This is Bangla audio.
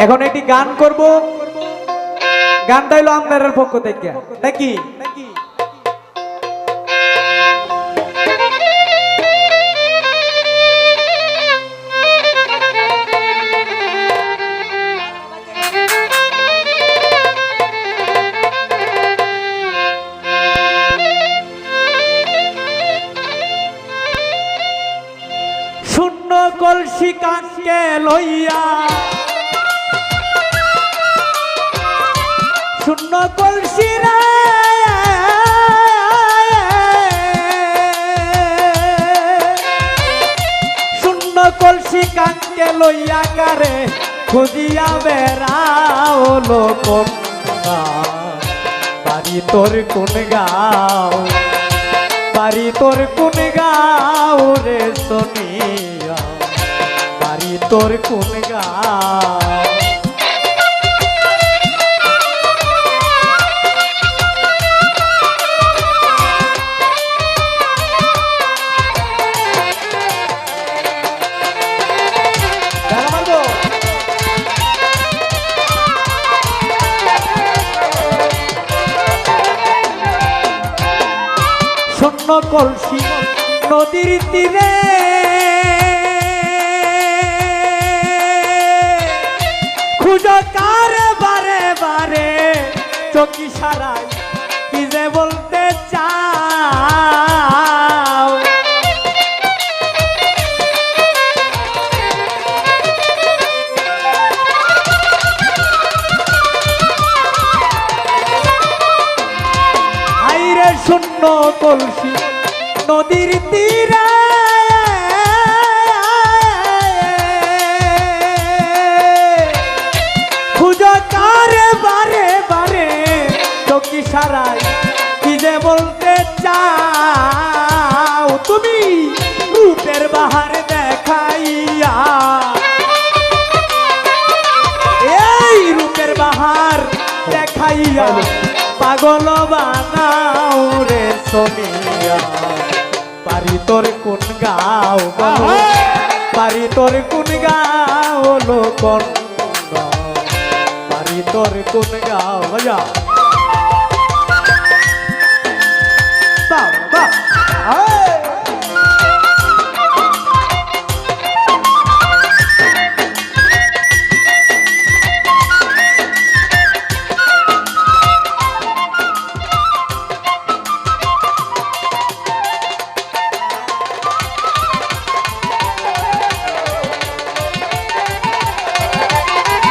এখন একটি গান করব, গানটা হলো আপনার পক্ষ থেকে নাকি? শূন্য কলসি কাকে লইয়া, শূন্য কলসি রে শূন্য কলসি কাকে লইয়া কারে খুঁজিয়া বেড়াও লোকন বাড়ি তোর কোন গাও, বাড়ি তোর কোন গাও রে সোনিয়া, বাড়ি তোর কোন গাও? শূন্য কলসি নদীর তীরে খুঁজো কারে বারে বারে চকি সারাই কি যে বলতে চাও? আইরে শূন্য কলসি নদীর তীরে খুঁজো কারে বারে বারে চকি সারাই কি যে বলতে চাও? তুমি রূপের বাহার দেখাইয়া, এই রূপের বাহার দেখাইয়া পাগল বানাও রে সোনিয়া, বাড়ি তোর কোন গাও বলো, বাড়ি তোর কোন গাও লোকন, বাড়ি তোর কোন গাও? বাজা বাবা